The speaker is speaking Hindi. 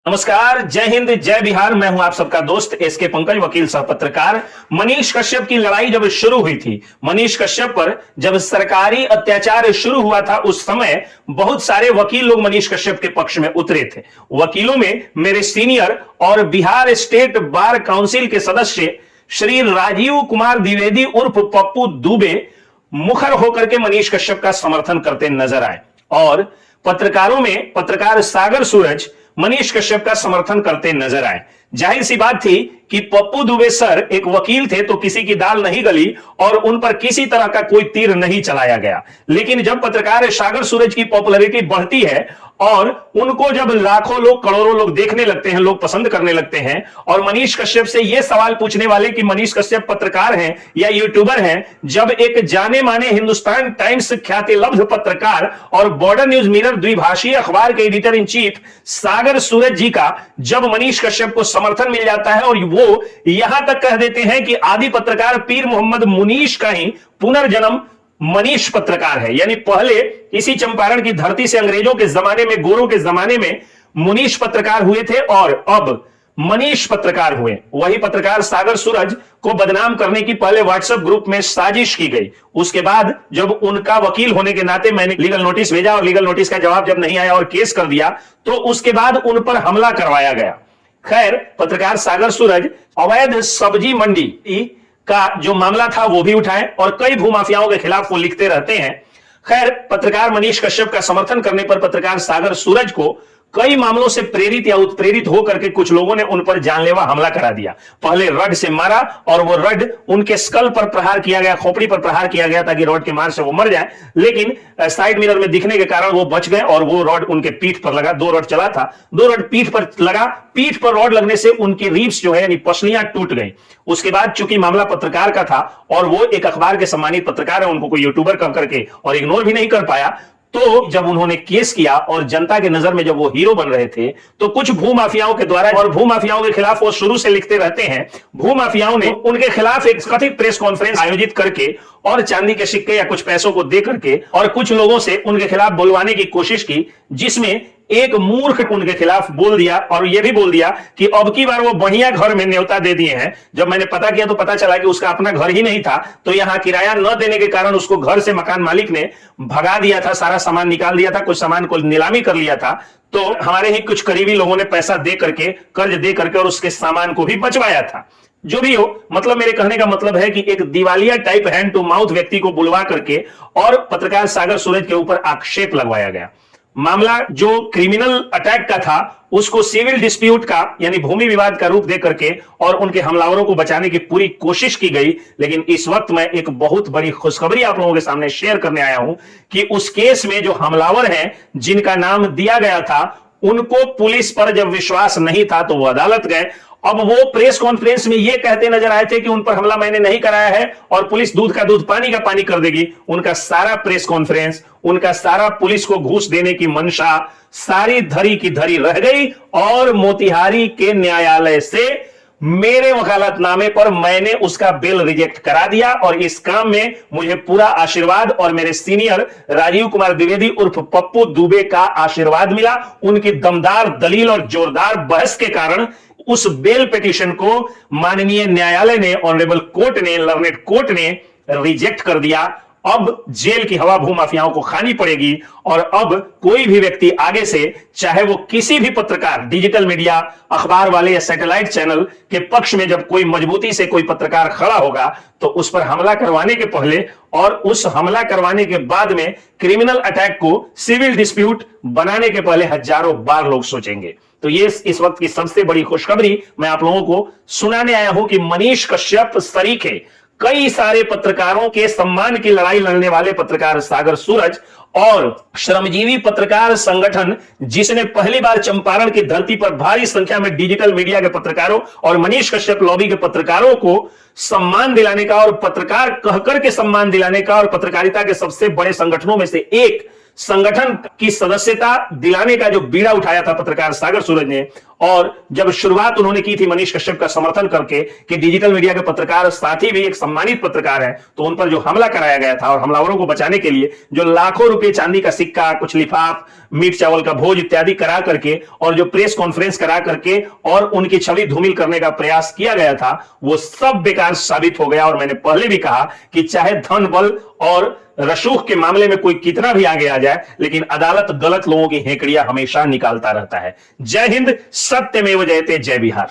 नमस्कार, जय हिंद, जय बिहार। मैं हूं आप सबका दोस्त एसके पंकज, वकील सह पत्रकार। मनीष कश्यप की लड़ाई जब शुरू हुई थी, मनीष कश्यप पर जब सरकारी अत्याचार शुरू हुआ था, उस समय बहुत सारे वकील लोग मनीष कश्यप के पक्ष में उतरे थे। वकीलों में मेरे सीनियर और बिहार स्टेट बार काउंसिल के सदस्य श्री राजीव कुमार द्विवेदी उर्फ पप्पू दुबे मुखर होकर के मनीष कश्यप का समर्थन करते नजर आए और पत्रकारों में पत्रकार सागर सूरज मनीष कश्यप का समर्थन करते नजर आए। जाहिर सी बात थी कि पप्पू दुबे सर एक वकील थे तो किसी की दाल नहीं गली और उन पर किसी तरह का कोई तीर नहीं चलाया गया। लेकिन जब पत्रकार सागर सूरज की पॉपुलैरिटी बढ़ती है और उनको जब लाखों लोग, करोड़ों लोग देखने लगते हैं, लोग पसंद करने लगते हैं और मनीष कश्यप से यह सवाल पूछने वाले कि मनीष कश्यप पत्रकार हैं या यूट्यूबर हैं, जब एक जाने माने हिंदुस्तान टाइम्स ख्याति लब्ध पत्रकार और बॉर्डर न्यूज मिरर द्विभाषीय अखबार के एडिटर इन चीफ सागर सूरज जी का जब मनीष कश्यप को समर्थन मिल जाता है और वो यहां तक कह देते हैं कि आदि पत्रकार पीर मोहम्मद मुनीश का ही पुनर्जन्म मनीष पत्रकार है। यानी पहले इसी चंपारण की धरती से अंग्रेजों के जमाने में, गोरों के जमाने में मुनीश पत्रकार हुए थे और अब मनीष पत्रकार हुए। वही पत्रकार सागर सूरज को बदनाम करने की पहले व्हाट्सएप ग्रुप में साजिश की गई। उसके बाद जब उनका वकील होने के नाते मैंने लीगल नोटिस भेजा और लीगल नोटिस का जवाब जब नहीं आया और केस कर दिया तो उसके बाद उन पर हमला करवाया गया। खैर, पत्रकार सागर सूरज अवैध सब्जी मंडी का जो मामला था वो भी उठाए और कई भूमाफियाओं के खिलाफ वो लिखते रहते हैं। खैर, पत्रकार मनीष कश्यप का समर्थन करने पर पत्रकार सागर सूरज को कई मामलों से प्रेरित या उत्प्रेरित होकर के कुछ लोगों ने उन पर जानलेवा हमला करा दिया। पहले रड से मारा और वो रड उनके स्कल पर प्रहार किया गया, खोपड़ी पर प्रहार किया गया ताकि रॉड के मार से वो मर जाए। लेकिन साइड मिरर में दिखने के कारण वो बच गए और वो रॉड उनके पीठ पर लगा। 2 रॉड चला था, 2 रॉड पीठ पर लगा। पीठ पर रॉड लगने से उनकी रीब्स जो है यानी पसलियां टूट गई। उसके बाद चूंकि मामला पत्रकार का था और वो एक अखबार के सम्मानित पत्रकार है, उनको कोई यूट्यूबर कह करके और इग्नोर भी नहीं कर पाया, तो जब उन्होंने केस किया और जनता के नजर में जब वो हीरो बन रहे थे तो कुछ भूमाफियाओं के द्वारा, और भूमाफियाओं के खिलाफ वो शुरू से लिखते रहते हैं, भूमाफियाओं ने उनके खिलाफ एक कथित प्रेस कॉन्फ्रेंस आयोजित करके और चांदी के सिक्के या कुछ पैसों को दे करके और कुछ लोगों से उनके खिलाफ बुलवाने की कोशिश की, जिसमें एक मूर्ख उनके खिलाफ बोल दिया और यह भी बोल दिया कि अब की बार वो बढ़िया घर में न्योता दे दिए हैं। जब मैंने पता किया तो पता चला कि उसका अपना घर ही नहीं था, तो यहां किराया न देने के कारण उसको घर से मकान मालिक ने भगा दिया था, सारा सामान निकाल दिया था, कुछ सामान को नीलामी कर लिया था। तो हमारे ही कुछ करीबी लोगों ने पैसा दे करके, कर्ज दे करके और उसके सामान को भी बचवाया था। जो भी हो, मतलब मेरे कहने का मतलब है कि एक दिवालिया टाइप हैंड टू माउथ व्यक्ति को बुलवा करके और पत्रकार सागर सूरज के ऊपर आक्षेप लगवाया गया। मामला जो क्रिमिनल अटैक का था उसको सिविल डिस्प्यूट का यानी भूमि विवाद का रूप दे करके और उनके हमलावरों को बचाने की पूरी कोशिश की गई। लेकिन इस वक्त मैं एक बहुत बड़ी खुशखबरी आप लोगों के सामने शेयर करने आया हूं कि उस केस में जो हमलावर हैं, जिनका नाम दिया गया था, उनको पुलिस पर जब विश्वास नहीं था तो वो अदालत गए। अब वो प्रेस कॉन्फ्रेंस में ये कहते नजर आए थे कि उन पर हमला मैंने नहीं कराया है और पुलिस दूध का दूध पानी का पानी कर देगी। उनका सारा प्रेस कॉन्फ्रेंस, उनका सारा पुलिस को घूस देने की मंशा सारी धरी की धरी रह गई और मोतिहारी के न्यायालय से मेरे वकालतनामे पर मैंने उसका बिल रिजेक्ट करा दिया और इस काम में मुझे पूरा आशीर्वाद और मेरे सीनियर राजीव कुमार द्विवेदी उर्फ पप्पू दुबे का आशीर्वाद मिला। उनकी दमदार दलील और जोरदार बहस के कारण उस बेल पिटीशन को माननीय न्यायालय ने, ऑनरेबल कोर्ट ने, लर्नेड कोर्ट ने रिजेक्ट कर दिया। अब जेल की हवा भूमाफियाओं को खानी पड़ेगी और अब कोई भी व्यक्ति आगे से, चाहे वो किसी भी पत्रकार, डिजिटल मीडिया, अखबार वाले या सैटेलाइट चैनल के पक्ष में जब कोई मजबूती से कोई पत्रकार खड़ा होगा तो उस पर हमला करवाने के पहले और उस हमला करवाने के बाद में क्रिमिनल अटैक को सिविल डिस्प्यूट बनाने के पहले हजारों बार लोग सोचेंगे। तो ये इस वक्त की सबसे बड़ी खुशखबरी मैं आप लोगों को सुनाने आया हूं कि मनीष कश्यप सरीखे कई सारे पत्रकारों के सम्मान की लड़ाई लड़ने वाले पत्रकार सागर सूरज और श्रमजीवी पत्रकार संगठन, जिसने पहली बार चंपारण की धरती पर भारी संख्या में डिजिटल मीडिया के पत्रकारों और मनीष कश्यप लॉबी के पत्रकारों को सम्मान दिलाने का और पत्रकार कहकर के सम्मान दिलाने का और पत्रकारिता के सबसे बड़े संगठनों में से एक संगठन की सदस्यता दिलाने का जो बीड़ा उठाया था पत्रकार सागर सूरज ने, और जब शुरुआत उन्होंने की थी मनीष कश्यप का समर्थन करके कि डिजिटल मीडिया के पत्रकार साथी भी एक सम्मानित पत्रकार है, तो उन पर जो हमला कराया गया था और हमलावरों को बचाने के लिए जो लाखों रुपए चांदी का सिक्का, कुछ लिफाफ, मीट चावल का भोज इत्यादि करा करके और जो प्रेस कॉन्फ्रेंस करा करके और उनकी छवि धूमिल करने का प्रयास किया गया था, वो सब बेकार साबित हो गया। और मैंने पहले भी कहा कि चाहे धन बल और रसूख के मामले में कोई कितना भी आगे आ जाए, लेकिन अदालत गलत लोगों की हेकड़ियां हमेशा निकालता रहता है। जय हिंद, सत्यमेव जयते, जय बिहार।